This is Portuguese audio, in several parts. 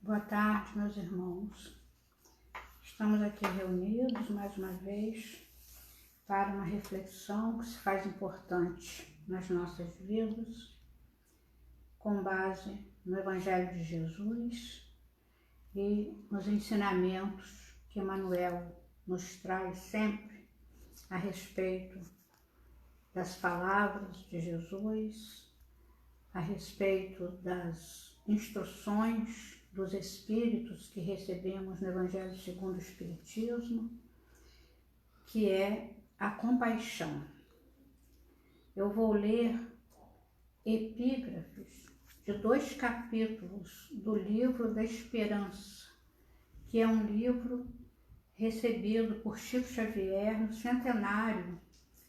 Boa tarde, meus irmãos. Estamos aqui reunidos mais uma vez para uma reflexão que se faz importante nas nossas vidas, com base no Evangelho de Jesus e nos ensinamentos que Emmanuel nos traz sempre a respeito das palavras de Jesus, a respeito das instruções dos Espíritos que recebemos no Evangelho segundo o Espiritismo, que é a compaixão. Eu vou ler epígrafes de 2 capítulos do livro da Esperança, que é um livro recebido por Chico Xavier no centenário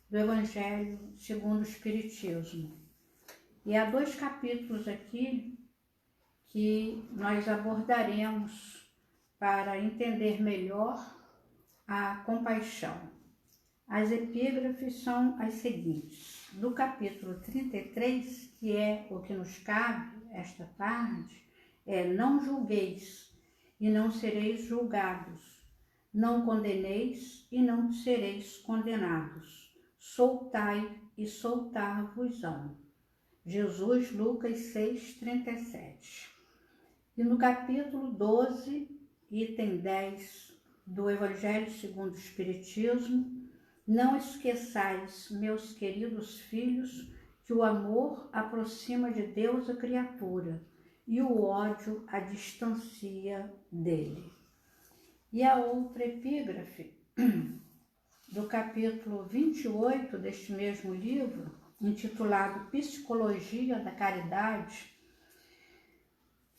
do Evangelho segundo o Espiritismo. E há 2 capítulos aqui que nós abordaremos para entender melhor a compaixão. As epígrafes são as seguintes. No capítulo 33, que é o que nos cabe esta tarde, não julgueis e não sereis julgados, não condeneis e não sereis condenados, soltai e soltar-vos-ão. Jesus, Lucas 6:37. E no capítulo 12, item 10 do Evangelho segundo o Espiritismo, não esqueçais, meus queridos filhos, que o amor aproxima de Deus a criatura e o ódio a distancia dele. E a outra epígrafe, do capítulo 28 deste mesmo livro, intitulado Psicologia da Caridade: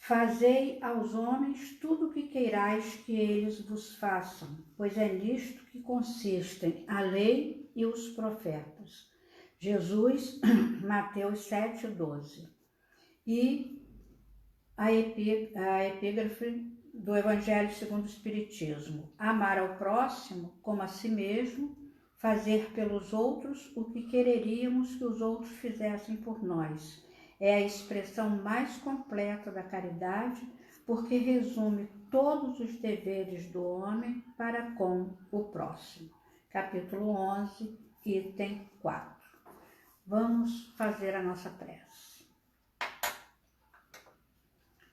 fazei aos homens tudo o que queirais que eles vos façam, pois é nisto que consistem a lei e os profetas. Jesus, Mateus 7:12. E a epígrafe do Evangelho segundo o Espiritismo: amar ao próximo como a si mesmo, fazer pelos outros o que quereríamos que os outros fizessem por nós. É a expressão mais completa da caridade, porque resume todos os deveres do homem para com o próximo. Capítulo 11, item 4. Vamos fazer a nossa prece.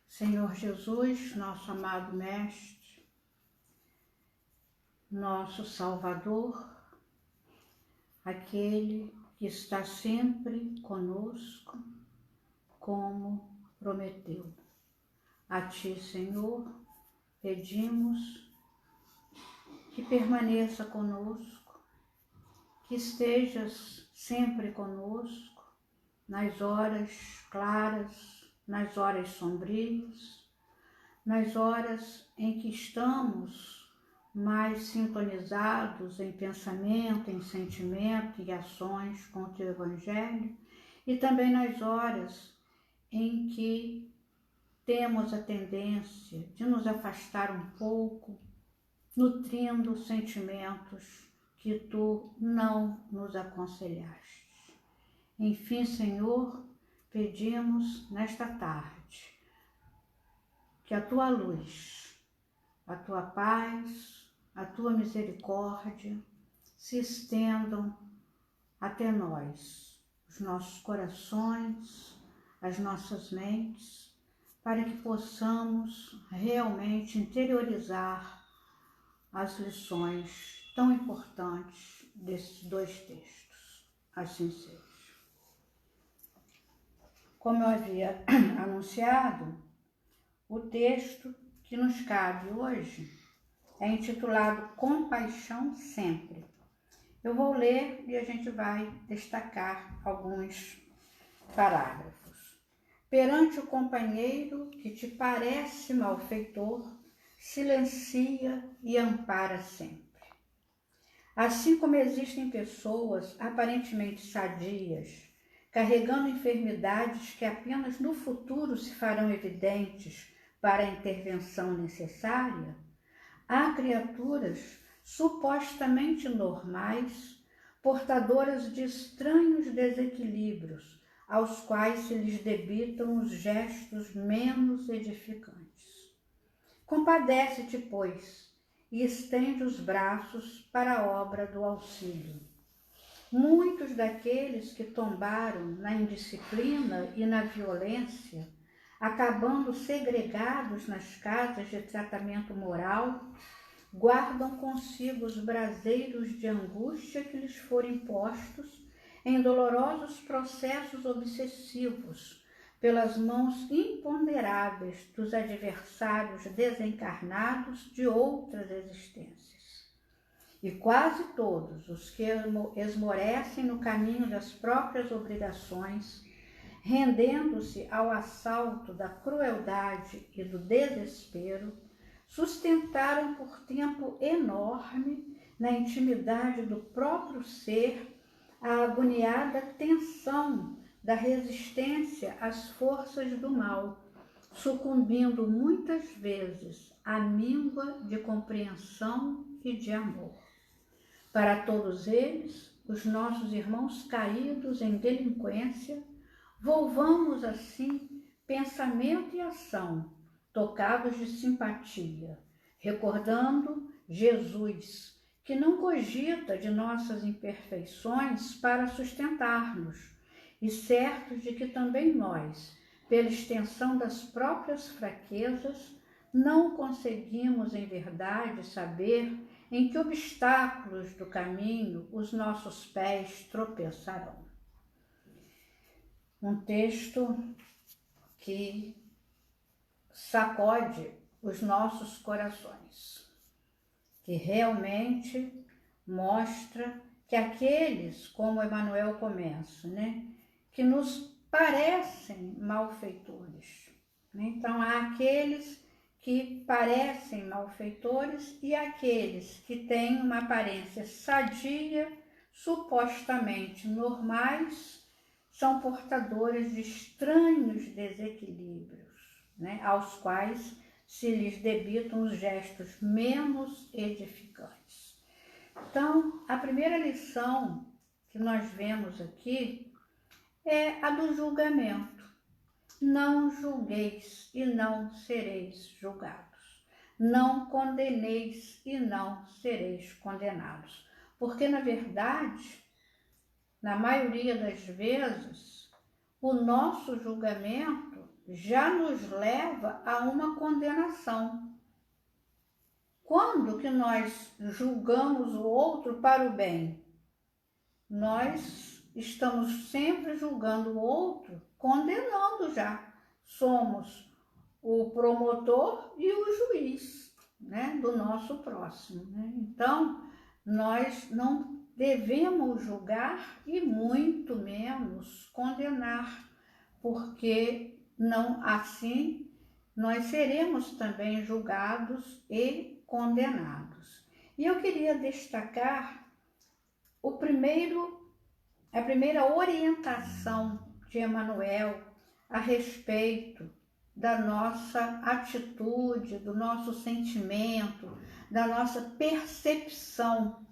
Senhor Jesus, nosso amado Mestre, nosso Salvador, aquele que está sempre conosco, como prometeu. A Ti, Senhor, pedimos que permaneça conosco, que estejas sempre conosco, nas horas claras, nas horas sombrias, nas horas em que estamos mais sintonizados em pensamento, em sentimento e ações com o Teu Evangelho, e também nas horas em que temos a tendência de nos afastar um pouco, nutrindo sentimentos que Tu não nos aconselhaste. Enfim, Senhor, pedimos nesta tarde que a Tua luz, a Tua paz, a Tua misericórdia se estendam até nós, os nossos corações, as nossas mentes, para que possamos realmente interiorizar as lições tão importantes desses 2 textos. Assim seja. Como eu havia anunciado, o texto que nos cabe hoje é intitulado Compaixão Sempre. Eu vou ler e a gente vai destacar alguns parágrafos. Perante o companheiro que te parece malfeitor, silencia e ampara sempre. Assim como existem pessoas aparentemente sadias, carregando enfermidades que apenas no futuro se farão evidentes para a intervenção necessária, há criaturas supostamente normais, portadoras de estranhos desequilíbrios, aos quais se lhes debitam os gestos menos edificantes. Compadece-te, pois, e estende os braços para a obra do auxílio. Muitos daqueles que tombaram na indisciplina e na violência, acabando segregados nas casas de tratamento moral, guardam consigo os braseiros de angústia que lhes foram postos em dolorosos processos obsessivos pelas mãos imponderáveis dos adversários desencarnados de outras existências. E quase todos os que esmorecem no caminho das próprias obrigações, rendendo-se ao assalto da crueldade e do desespero, sustentaram por tempo enorme, na intimidade do próprio ser, a agoniada tensão da resistência às forças do mal, sucumbindo muitas vezes à míngua de compreensão e de amor. Para todos eles, os nossos irmãos caídos em delinquência, volvamos assim pensamento e ação, tocados de simpatia, recordando Jesus, que não cogita de nossas imperfeições para sustentar-nos, e certos de que também nós, pela extensão das próprias fraquezas, não conseguimos em verdade saber em que obstáculos do caminho os nossos pés tropeçarão. Um texto que sacode os nossos corações, que realmente mostra que aqueles, como Emmanuel começa, que nos parecem malfeitores. Então, há aqueles que parecem malfeitores e aqueles que têm uma aparência sadia, supostamente normais, são portadores de estranhos desequilíbrios, aos quais se lhes debitam os gestos menos edificantes. Então, a primeira lição que nós vemos aqui é a do julgamento. Não julgueis e não sereis julgados. Não condeneis e não sereis condenados. Porque, na verdade, na maioria das vezes, o nosso julgamento já nos leva a uma condenação. Quando que nós julgamos o outro para o bem? Nós estamos sempre julgando o outro, condenando já. Somos o promotor e o juiz, do nosso próximo. Então, nós não devemos julgar e muito menos condenar, porque não assim nós seremos também julgados e condenados. E eu queria destacar a primeira orientação de Emmanuel a respeito da nossa atitude, do nosso sentimento, da nossa percepção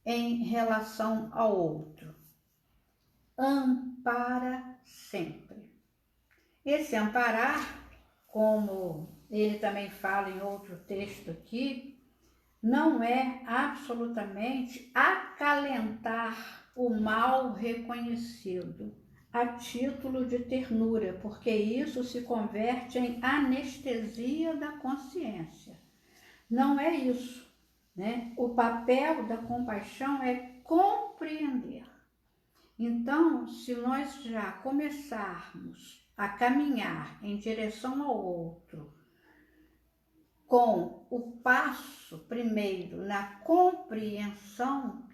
em relação ao outro. Ampara sempre. Esse amparar, como ele também fala em outro texto aqui, não é absolutamente acalentar o mal reconhecido a título de ternura, porque isso se converte em anestesia da consciência. Não é isso, O papel da compaixão é compreender. Então, se nós já começarmos a caminhar em direção ao outro, com o passo primeiro na compreensão,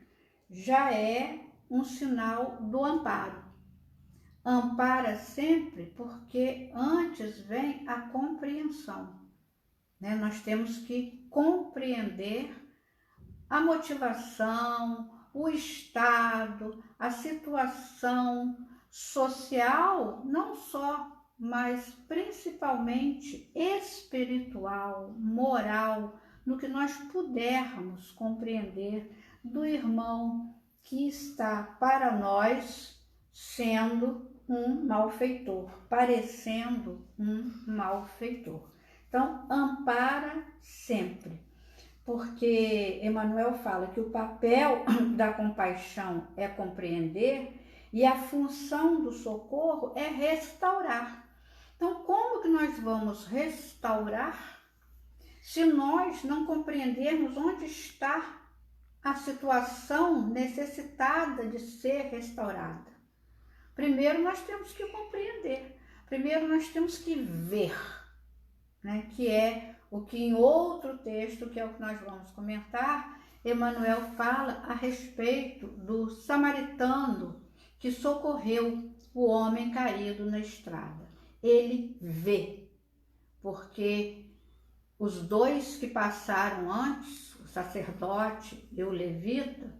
já é um sinal do amparo. Ampara sempre porque antes vem a compreensão. Nós temos que compreender a motivação, o estado, a situação social, não só, mas principalmente espiritual, moral, no que nós pudermos compreender do irmão que está para nós sendo um malfeitor, parecendo um malfeitor. Então, ampara sempre. Porque Emmanuel fala que o papel da compaixão é compreender e a função do socorro é restaurar. Então, como que nós vamos restaurar se nós não compreendermos onde está a situação necessitada de ser restaurada? Primeiro nós temos que compreender, primeiro nós temos que ver, né? Que é o que em outro texto, que é o que nós vamos comentar, Emmanuel fala a respeito do samaritano que socorreu o homem caído na estrada. Ele vê, porque os dois que passaram antes, o sacerdote e o levita,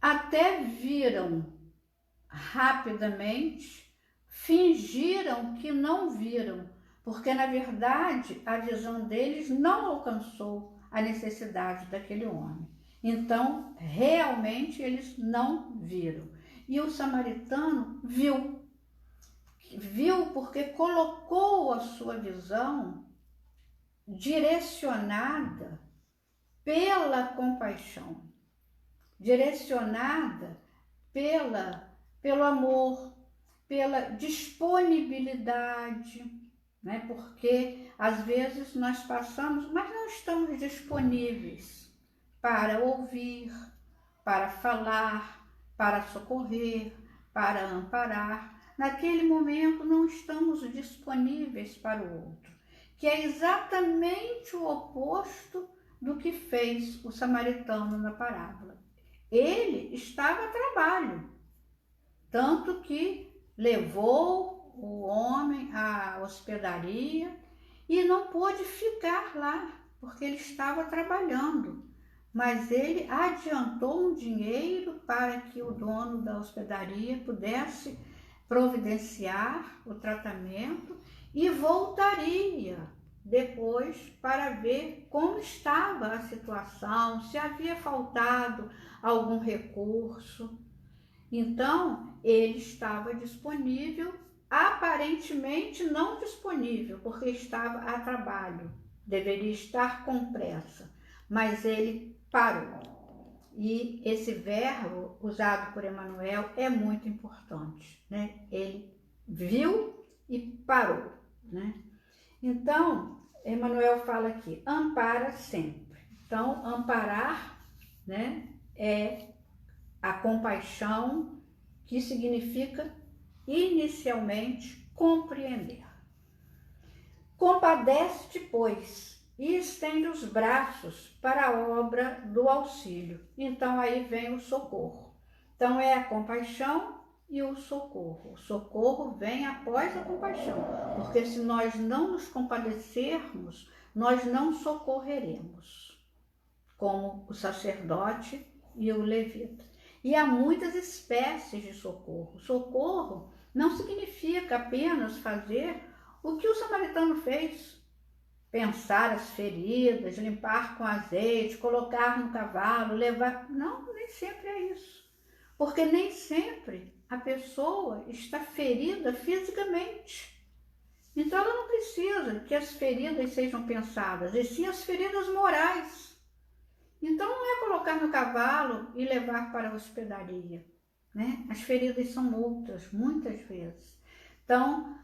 até viram rapidamente, fingiram que não viram, porque na verdade a visão deles não alcançou a necessidade daquele homem. Então, realmente eles não viram. E o samaritano viu porque colocou a sua visão direcionada pela compaixão, direcionada pelo amor, pela disponibilidade, né? Porque às vezes nós passamos, mas não estamos disponíveis para ouvir, para falar, para socorrer, para amparar. Naquele momento não estamos disponíveis para o outro, que é exatamente o oposto do que fez o samaritano na parábola. Ele estava a trabalho, tanto que levou o homem à hospedaria e não pôde ficar lá, porque ele estava trabalhando. Mas ele adiantou um dinheiro para que o dono da hospedaria pudesse providenciar o tratamento e voltaria depois para ver como estava a situação, se havia faltado algum recurso. Então, ele estava disponível, aparentemente não disponível, porque estava a trabalho, deveria estar com pressa, mas ele parou. E esse verbo usado por Emmanuel é muito importante, né? Ele viu e parou, né? Então, Emmanuel fala aqui, ampara sempre. Então, amparar, né, é a compaixão, que significa inicialmente compreender. Compadece-te, pois, e estende os braços para a obra do auxílio. Então aí vem o socorro. Então é a compaixão e o socorro. O socorro vem após a compaixão, porque se nós não nos compadecermos, nós não socorreremos, como o sacerdote e o levita. E há muitas espécies de socorro. Socorro não significa apenas fazer o que o samaritano fez. Pensar as feridas, limpar com azeite, colocar no cavalo, levar... Não, nem sempre é isso. Porque nem sempre a pessoa está ferida fisicamente. Então ela não precisa que as feridas sejam pensadas, e sim as feridas morais. Então não é colocar no cavalo e levar para a hospedaria, né? As feridas são outras, muitas vezes. Então,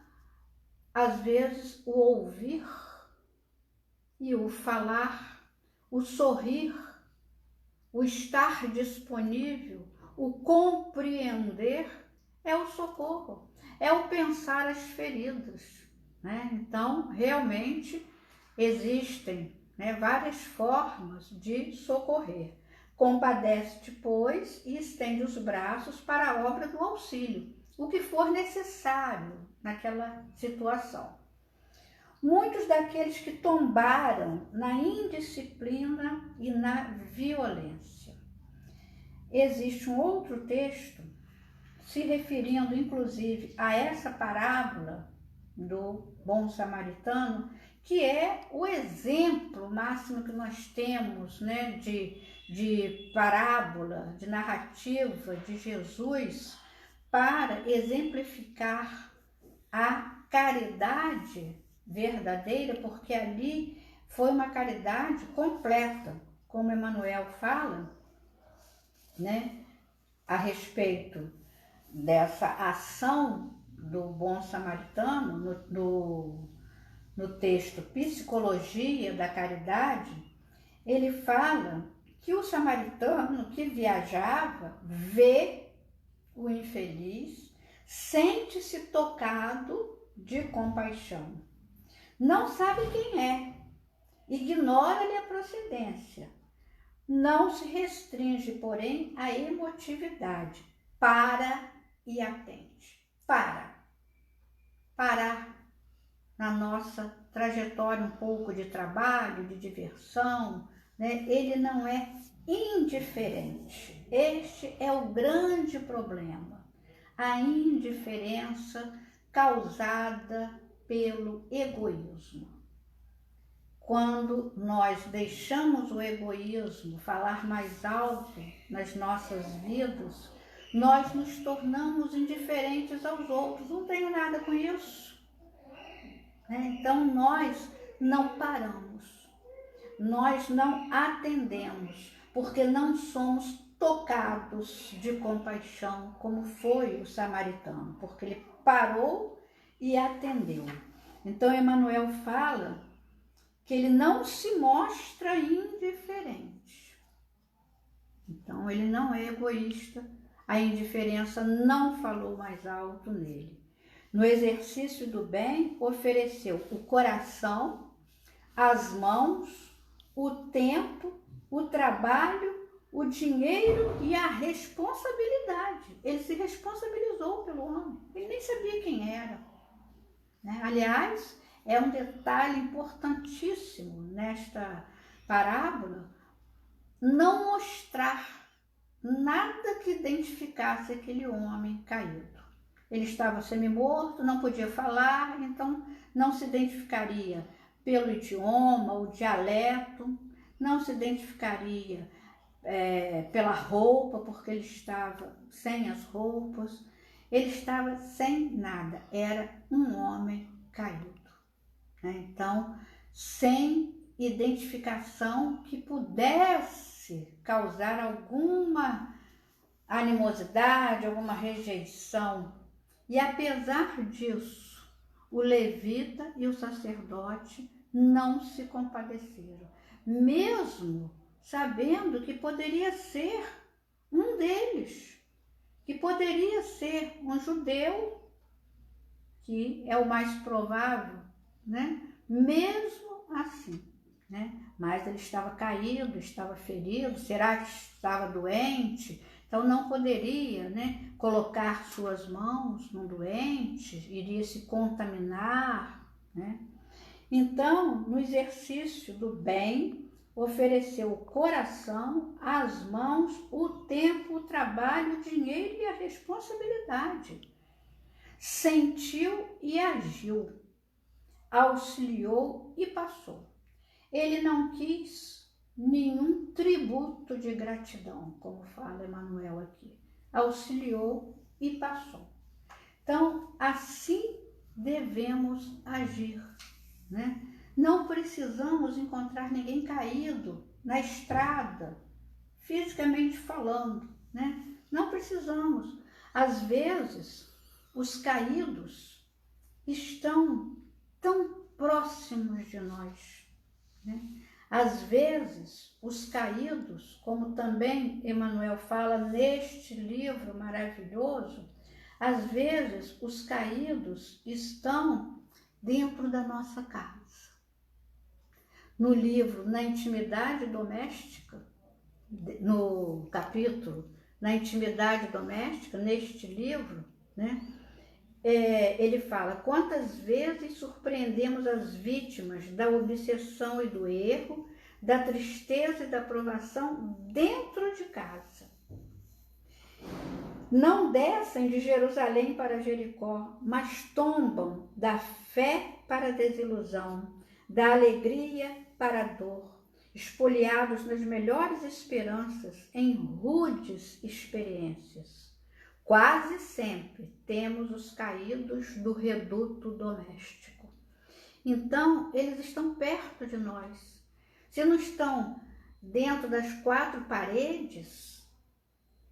às vezes, o ouvir e o falar, o sorrir, o estar disponível, o compreender é o socorro, é o pensar as feridas, né? Então, realmente existem, né, várias formas de socorrer. Compadece-te, pois, e estende os braços para a obra do auxílio, o que for necessário naquela situação. Muitos daqueles que tombaram na indisciplina e na violência. Existe um outro texto se referindo, inclusive, a essa parábola do bom samaritano, que é o exemplo máximo que nós temos, né, de parábola, de narrativa de Jesus para exemplificar a caridade, verdadeira, porque ali foi uma caridade completa, como Emmanuel fala, né, a respeito dessa ação do bom samaritano no texto Psicologia da Caridade. Ele fala que o samaritano que viajava vê o infeliz, sente-se tocado de compaixão. Não sabe quem é, ignora-lhe a procedência. Não se restringe, porém, à emotividade. Para e atende. Parar na nossa trajetória um pouco de trabalho, de diversão, né? Ele não é indiferente. Este é o grande problema. A indiferença causada pelo egoísmo. Quando nós deixamos o egoísmo falar mais alto nas nossas vidas, nós nos tornamos indiferentes aos outros. Não tenho nada com isso. Então, nós não paramos, nós não atendemos, porque não somos tocados de compaixão, como foi o samaritano, porque ele parou e atendeu. Então, Emmanuel fala que ele não se mostra indiferente. Então, ele não é egoísta, a indiferença não falou mais alto nele. No exercício do bem, ofereceu o coração, as mãos, o tempo, o trabalho, o dinheiro e a responsabilidade. Ele se responsabilizou pelo homem, ele nem sabia quem era. Aliás, é um detalhe importantíssimo nesta parábola, não mostrar nada que identificasse aquele homem caído. Ele estava semi-morto, não podia falar, então não se identificaria pelo idioma, o dialeto, não se identificaria pela roupa, porque ele estava sem as roupas, ele estava sem nada, era um homem caído. Então, sem identificação que pudesse causar alguma animosidade, alguma rejeição. E apesar disso, o levita e o sacerdote não se compadeceram, mesmo sabendo que poderia ser um deles, que poderia ser um judeu, que é o mais provável, mesmo assim, Mas ele estava caído, estava ferido, será que estava doente? Então não poderia, colocar suas mãos no doente, iria se contaminar, Então, no exercício do bem, ofereceu o coração, as mãos, o tempo, o trabalho, o dinheiro e a responsabilidade. Sentiu e agiu, auxiliou e passou. Ele não quis nenhum tributo de gratidão, como fala Emmanuel aqui. Auxiliou e passou. Então, assim devemos agir, Não precisamos encontrar ninguém caído na estrada, fisicamente falando, Não precisamos. Às vezes, os caídos estão tão próximos de nós, Às vezes, os caídos, como também Emmanuel fala neste livro maravilhoso, às vezes os caídos estão dentro da nossa casa. No livro Na Intimidade Doméstica, no capítulo Na Intimidade Doméstica, neste livro, ele fala: quantas vezes surpreendemos as vítimas da obsessão e do erro, da tristeza e da provação dentro de casa. Não descem de Jerusalém para Jericó, mas tombam da fé para a desilusão, da alegria para a dor, espoliados nas melhores esperanças, em rudes experiências. Quase sempre temos os caídos do reduto doméstico. Então, eles estão perto de nós. Se não estão dentro das quatro paredes,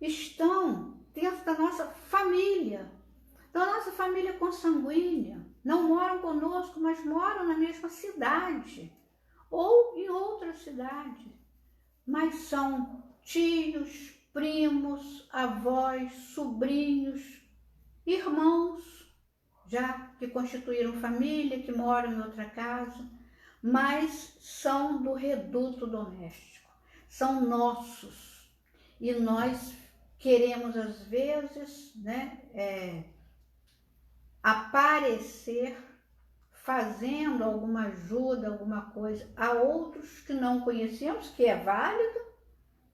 estão dentro da nossa família consanguínea. Não moram conosco, mas moram na mesma cidade ou em outra cidade. Mas são tios, primos, avós, sobrinhos, irmãos, já que constituíram família, que moram em outra casa, mas são do reduto doméstico, são nossos. E nós queremos, às vezes, aparecer fazendo alguma ajuda, alguma coisa a outros que não conhecemos, que é válido,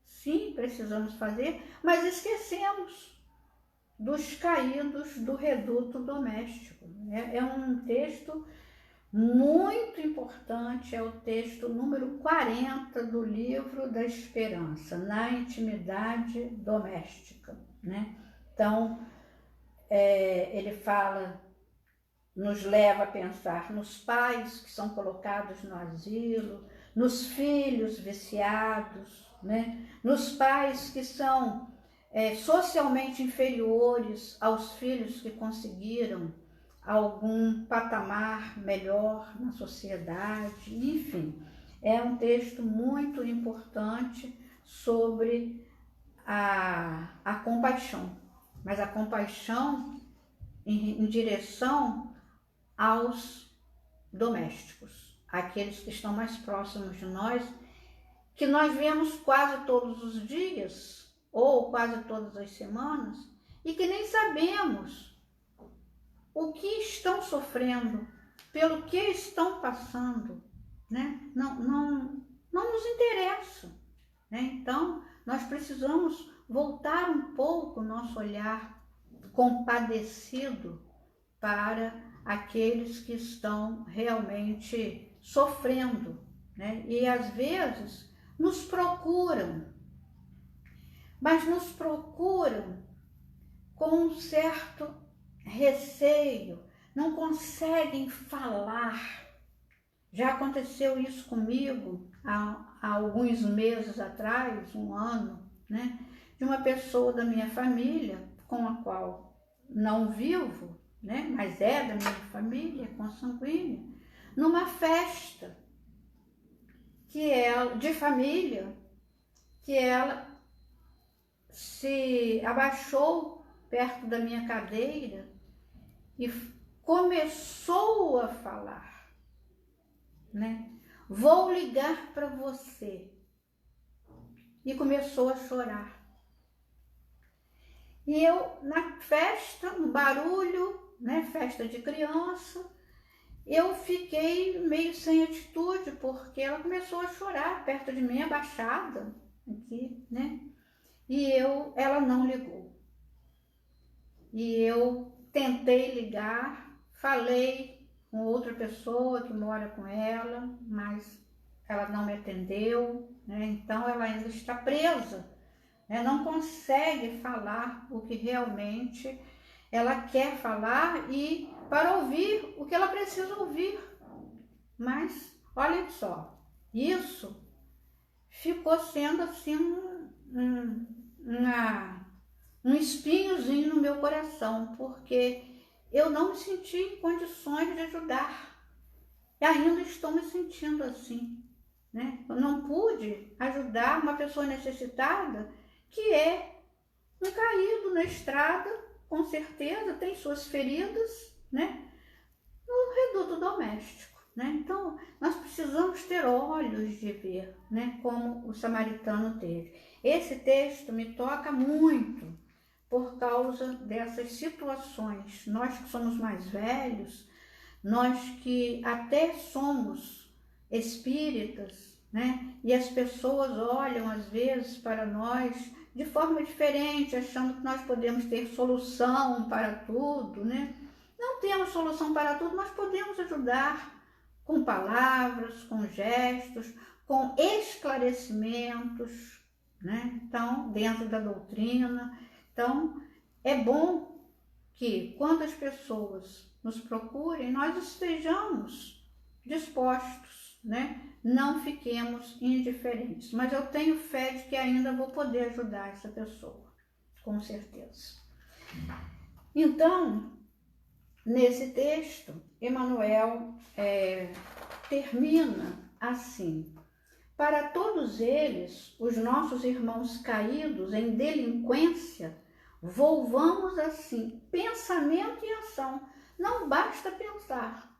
sim, precisamos fazer, mas esquecemos dos caídos do reduto doméstico. É um texto muito importante, é o texto número 40 do livro da Esperança, na intimidade doméstica, né? Então, ele fala, nos leva a pensar nos pais que são colocados no asilo, nos filhos viciados, né? Nos pais que são socialmente inferiores aos filhos que conseguiram algum patamar melhor na sociedade, enfim. É um texto muito importante sobre a compaixão, mas a compaixão em direção aos domésticos, aqueles que estão mais próximos de nós, que nós vemos quase todos os dias, ou quase todas as semanas, e que nem sabemos o que estão sofrendo, pelo que estão passando, né? Não nos interessa, né? Então, nós precisamos voltar um pouco o nosso olhar compadecido para aqueles que estão realmente sofrendo, né? E às vezes nos procuram, mas nos procuram com um certo receio, não conseguem falar. Já aconteceu isso comigo há alguns meses atrás, um ano, né? De uma pessoa da minha família, com a qual não vivo, né? Mas é da minha família, consanguínea, numa festa de família, que ela se abaixou perto da minha cadeira e começou a falar, né? Vou ligar para você. E começou a chorar. E eu, na festa, no barulho, né? Festa de criança, eu fiquei meio sem atitude, porque ela começou a chorar perto de mim, abaixada, aqui, né? E ela não ligou. E eu tentei ligar, falei com outra pessoa que mora com ela, mas ela não me atendeu, né? Então ela ainda está presa, né? Não consegue falar o que realmente ela quer falar e para ouvir o que ela precisa ouvir. Mas, olhem só, isso ficou sendo assim um espinhozinho no meu coração, porque eu não me senti em condições de ajudar. E ainda estou me sentindo assim, né? Eu não pude ajudar uma pessoa necessitada que é um caído na estrada, com certeza, tem suas feridas, né? No reduto doméstico, né? Então, nós precisamos ter olhos de ver, né? Como o samaritano teve. Esse texto me toca muito por causa dessas situações. Nós que somos mais velhos, nós que até somos espíritas, né? E as pessoas olham às vezes para nós de forma diferente, achando que nós podemos ter solução para tudo, né? Não temos solução para tudo, mas podemos ajudar com palavras, com gestos, com esclarecimentos, né? Então, dentro da doutrina. Então, é bom que quando as pessoas nos procurem, nós estejamos dispostos, né? Não fiquemos indiferentes. Mas eu tenho fé de que ainda vou poder ajudar essa pessoa, com certeza. Então, nesse texto, Emmanuel termina assim: para todos eles, os nossos irmãos caídos em delinquência, volvamos assim, pensamento e ação. Não basta pensar.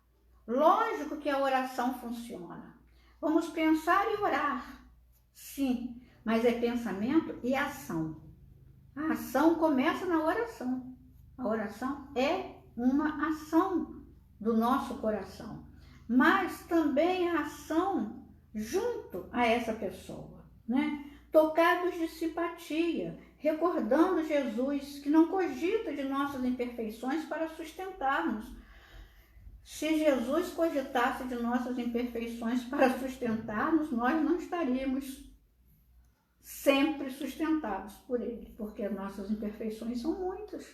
Lógico que a oração funciona. Vamos pensar e orar, sim, mas é pensamento e ação. A ação começa na oração. A oração é uma ação do nosso coração, mas também a ação junto a essa pessoa, né? Tocados de simpatia, recordando Jesus, que não cogita de nossas imperfeições para sustentar-nos. Se Jesus cogitasse de nossas imperfeições para sustentar-nos, nós não estaríamos sempre sustentados por Ele, porque nossas imperfeições são muitas,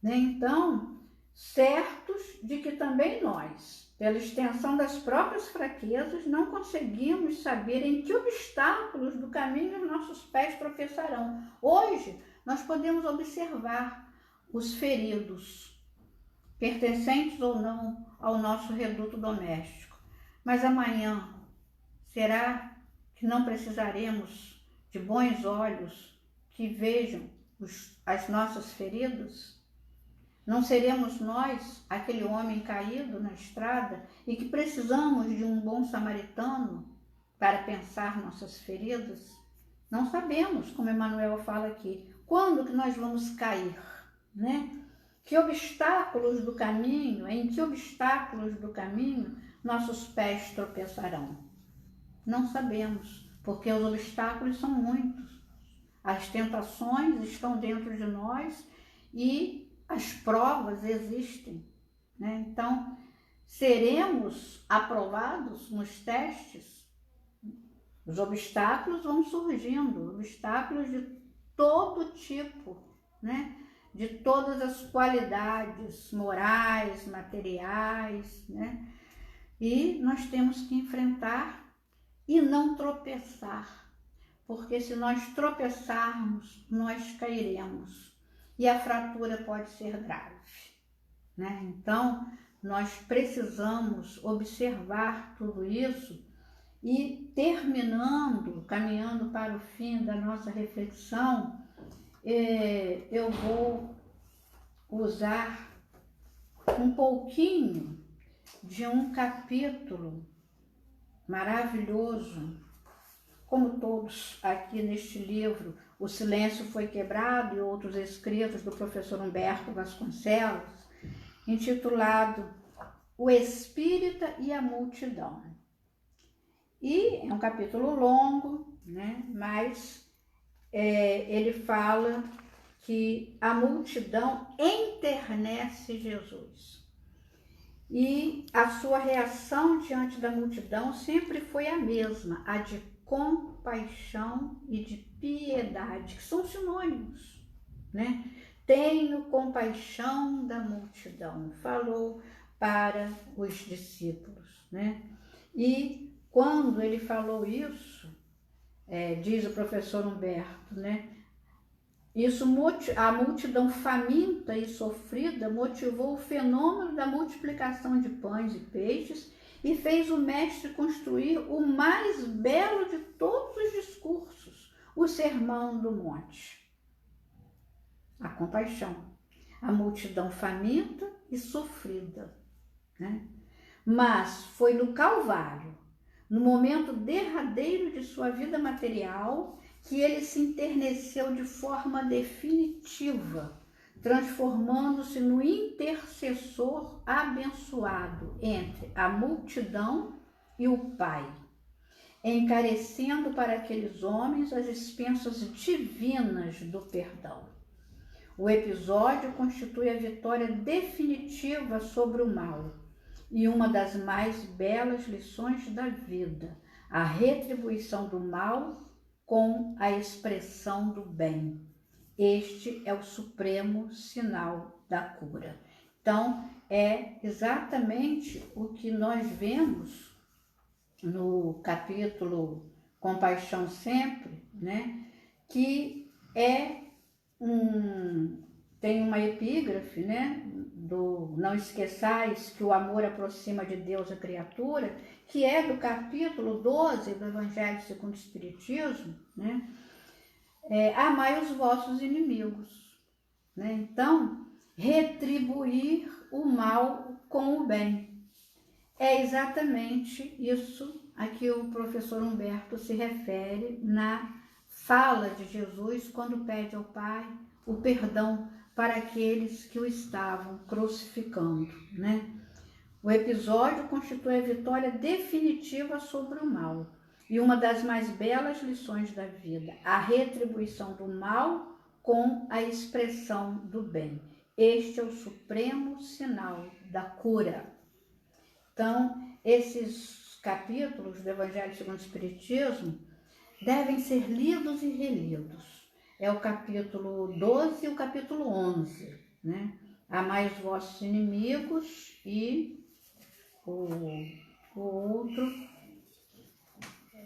né? Então, certos de que também nós, pela extensão das próprias fraquezas, não conseguimos saber em que obstáculos do caminho os nossos pés tropeçarão. Hoje, nós podemos observar os feridos, pertencentes ou não ao nosso reduto doméstico. Mas amanhã, será que não precisaremos de bons olhos que vejam as nossas feridas? Não seremos nós aquele homem caído na estrada e que precisamos de um bom samaritano para pensar nossas feridas? Não sabemos, como Emmanuel fala aqui, quando que nós vamos cair, né? Que obstáculos do caminho, em que obstáculos do caminho nossos pés tropeçarão? Não sabemos, porque os obstáculos são muitos. As tentações estão dentro de nós e as provas existem, né? Então, seremos aprovados nos testes? Os obstáculos vão surgindo, obstáculos de todo tipo, né? De todas as qualidades morais, materiais, né? E nós temos que enfrentar e não tropeçar, porque se nós tropeçarmos, nós cairemos e a fratura pode ser grave, né? Então, nós precisamos observar tudo isso e caminhando para o fim da nossa reflexão, eu vou usar um pouquinho de um capítulo maravilhoso, como todos aqui neste livro, O Silêncio Foi Quebrado e outros escritos do professor Humberto Vasconcelos, intitulado O Espírita e a Multidão. E é um capítulo longo, né? Mas ele fala que a multidão enternece Jesus. E a sua reação diante da multidão sempre foi a mesma, a de compaixão e de piedade, que são sinônimos, né? Tenho compaixão da multidão, falou para os discípulos, né? E quando ele falou isso, diz o professor Humberto, né? A multidão faminta e sofrida motivou o fenômeno da multiplicação de pães e peixes e fez o mestre construir o mais belo de todos os discursos, o Sermão do Monte. A compaixão, a multidão faminta e sofrida, né? Mas foi no Calvário, no momento derradeiro de sua vida material, que ele se enterneceu de forma definitiva, transformando-se no intercessor abençoado entre a multidão e o Pai, encarecendo para aqueles homens as expensas divinas do perdão. O episódio constitui a vitória definitiva sobre o mal e uma das mais belas lições da vida, a retribuição do mal com a expressão do bem. Este é o supremo sinal da cura. Então, é exatamente o que nós vemos no capítulo Compaixão Sempre, né? Que tem uma epígrafe, né? Do Não Esqueçais que o amor aproxima de Deus a criatura, que é do capítulo 12 do Evangelho segundo o Espiritismo, né? Amai os vossos inimigos, né? Então, retribuir o mal com o bem. É exatamente isso a que o professor Humberto se refere na fala de Jesus quando pede ao Pai o perdão para aqueles que o estavam crucificando, né? O episódio constitui a vitória definitiva sobre o mal e uma das mais belas lições da vida, a retribuição do mal com a expressão do bem. Este é o supremo sinal da cura. Então, esses capítulos do Evangelho segundo o Espiritismo devem ser lidos e relidos. É o capítulo 12 e o capítulo 11, né? Amai os vossos inimigos e o outro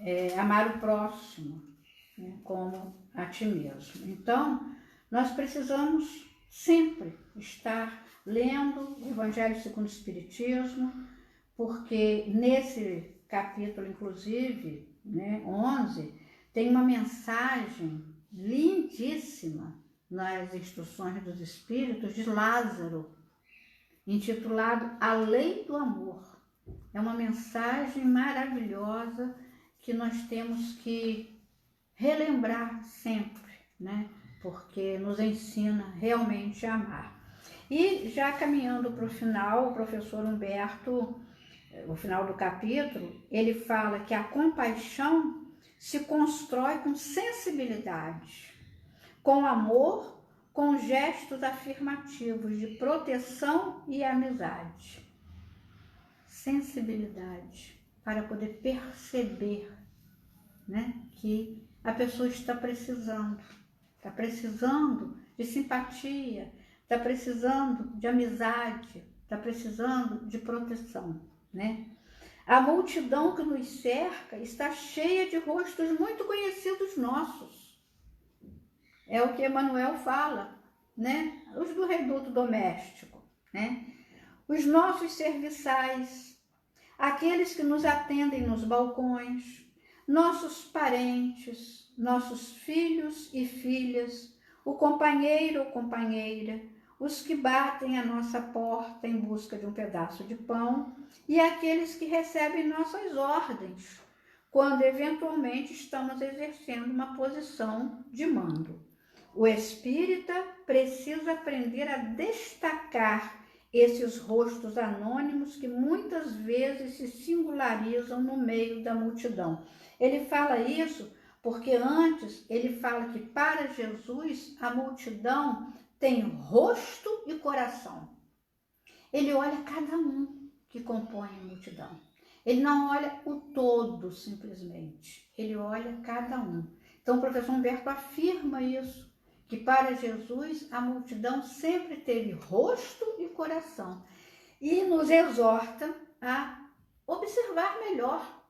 é amar o próximo, né? Como a ti mesmo. Então, nós precisamos sempre estar lendo o Evangelho segundo o Espiritismo, porque nesse capítulo, inclusive, né, 11, tem uma mensagem lindíssima nas Instruções dos Espíritos de Lázaro, intitulado A Lei do Amor. É uma mensagem maravilhosa que nós temos que relembrar sempre, né? Porque nos ensina realmente a amar. E já caminhando para o final, o professor Humberto, no final do capítulo, ele fala que a compaixão se constrói com sensibilidade, com amor, com gestos afirmativos de proteção e amizade. Sensibilidade para poder perceber, né, que a pessoa está precisando de simpatia, está precisando de amizade, está precisando de proteção, né? A multidão que nos cerca está cheia de rostos muito conhecidos nossos. É o que Emmanuel fala, né? Os do reduto doméstico, né? Os nossos serviçais, aqueles que nos atendem nos balcões, nossos parentes, nossos filhos e filhas, o companheiro ou companheira, os que batem à nossa porta em busca de um pedaço de pão e aqueles que recebem nossas ordens, quando eventualmente estamos exercendo uma posição de mando. O espírita precisa aprender a destacar esses rostos anônimos que muitas vezes se singularizam no meio da multidão. Ele fala isso porque antes ele fala que para Jesus a multidão tem rosto e coração. Ele olha cada um que compõe a multidão. Ele não olha o todo simplesmente, ele olha cada um. Então o professor Humberto afirma isso, que para Jesus a multidão sempre teve rosto e coração, e nos exorta a observar melhor,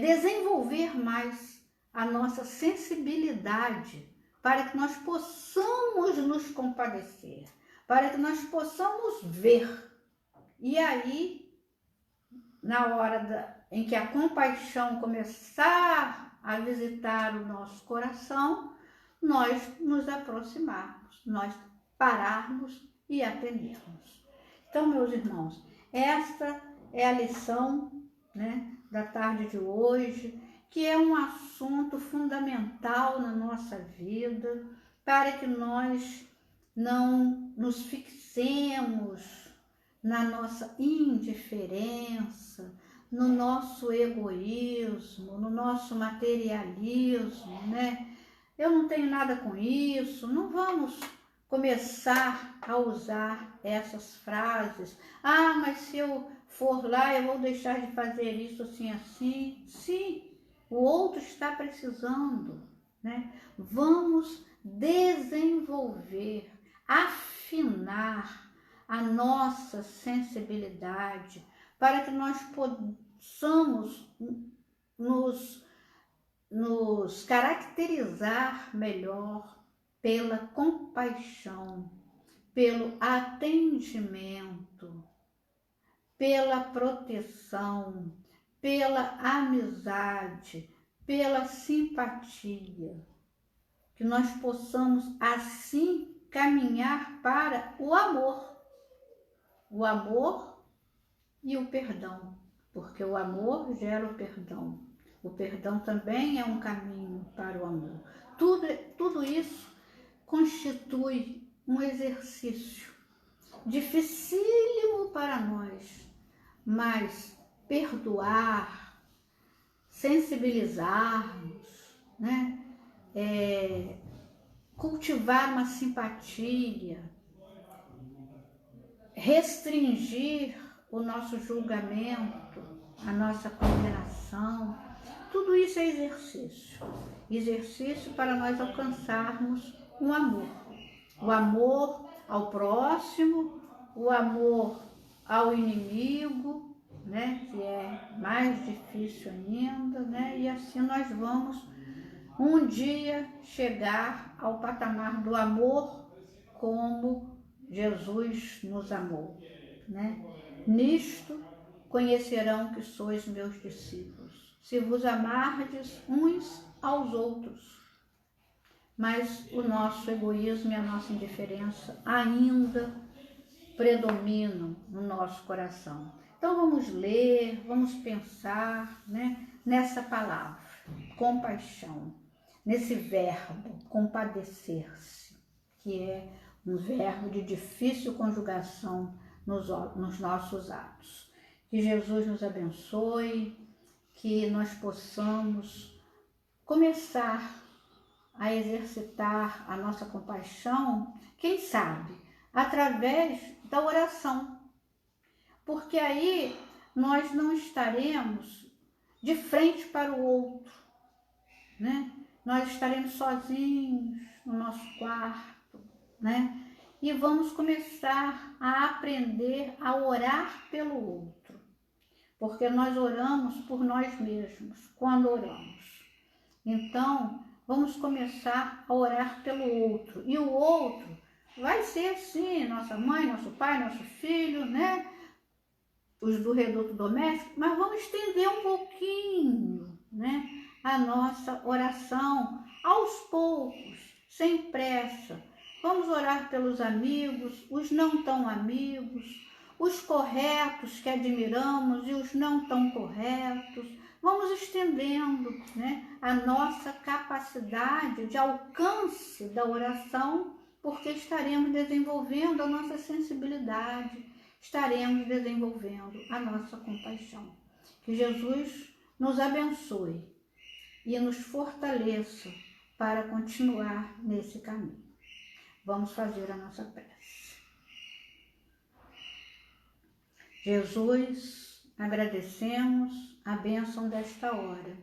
desenvolver mais a nossa sensibilidade para que nós possamos nos compadecer, para que nós possamos ver. E aí, na hora em que a compaixão começar a visitar o nosso coração, nós nos aproximarmos, nós pararmos e atendermos. Então, meus irmãos, esta é a lição, né, da tarde de hoje, que é um assunto fundamental na nossa vida, para que nós não nos fixemos na nossa indiferença, no nosso egoísmo, no nosso materialismo, né? Eu não tenho nada com isso. Não vamos começar a usar essas frases. Ah, mas se eu for lá, eu vou deixar de fazer isso assim, assim. Sim, o outro está precisando, né? Vamos desenvolver, afinar a nossa sensibilidade, para que nós possamos nos caracterizar melhor pela compaixão, pelo atendimento, pela proteção, pela amizade, pela simpatia, que nós possamos assim caminhar para o amor e o perdão, porque o amor gera o perdão. O perdão também é um caminho para o amor. Tudo isso constitui um exercício dificílimo para nós, mas perdoar, sensibilizarmos, né? Cultivar uma simpatia, restringir o nosso julgamento, a nossa condenação, tudo isso é exercício para nós alcançarmos um amor, o amor ao próximo, o amor ao inimigo, né, que é mais difícil ainda, né, e assim nós vamos um dia chegar ao patamar do amor como Jesus nos amou, né? Nisto conhecerão que sois meus discípulos, se vos amardes uns aos outros. Mas o nosso egoísmo e a nossa indiferença ainda predominam no nosso coração. Então vamos ler, vamos pensar, né, nessa palavra, compaixão, nesse verbo, compadecer-se, que é um verbo de difícil conjugação nos nossos atos. Que Jesus nos abençoe, que nós possamos começar a exercitar a nossa compaixão, quem sabe, através da oração. Porque aí nós não estaremos de frente para o outro, né? Nós estaremos sozinhos no nosso quarto, né? E vamos começar a aprender a orar pelo outro, porque nós oramos por nós mesmos quando oramos. Então, vamos começar a orar pelo outro, e o outro vai ser sim, nossa mãe, nosso pai, nosso filho, né? Os do reduto doméstico, mas vamos estender um pouquinho, né, a nossa oração, aos poucos, sem pressa. Vamos orar pelos amigos, os não tão amigos, os corretos que admiramos e os não tão corretos. Vamos estendendo, né, a nossa capacidade de alcance da oração, porque estaremos desenvolvendo a nossa sensibilidade, estaremos desenvolvendo a nossa compaixão. Que Jesus nos abençoe e nos fortaleça para continuar nesse caminho. Vamos fazer a nossa prece. Jesus, agradecemos a bênção desta hora,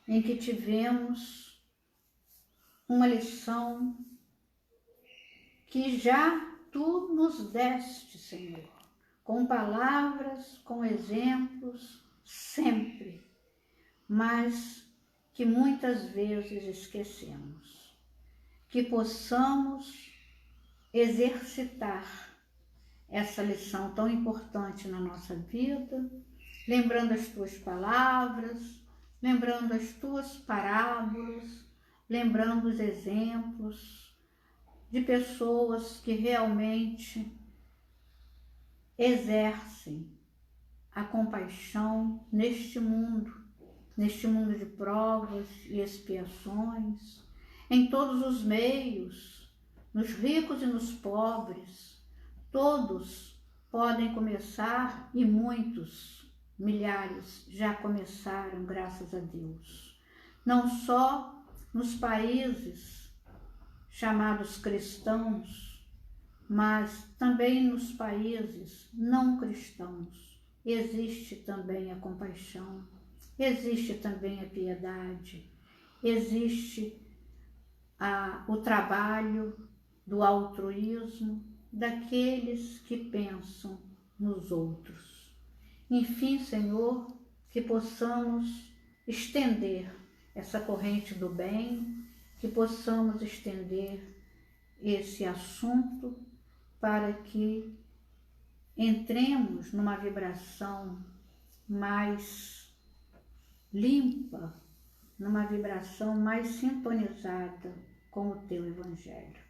em que tivemos uma lição que já Tu nos deste, Senhor, com palavras, com exemplos, sempre, mas que muitas vezes esquecemos. Que possamos exercitar essa lição tão importante na nossa vida, lembrando as Tuas palavras, lembrando as Tuas parábolas, lembrando os exemplos de pessoas que realmente exercem a compaixão neste mundo de provas e expiações, em todos os meios, nos ricos e nos pobres. Todos podem começar e muitos, milhares, já começaram, graças a Deus. Não só nos países chamados cristãos, mas também nos países não cristãos. Existe também a compaixão, existe também a piedade, existe o trabalho do altruísmo, daqueles que pensam nos outros. Enfim, Senhor, que possamos estender essa corrente do bem, que possamos estender esse assunto para que entremos numa vibração mais limpa, numa vibração mais sintonizada com o Teu Evangelho.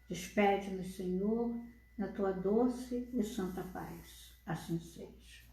Despede-nos, Senhor, na Tua doce e santa paz. Assim seja.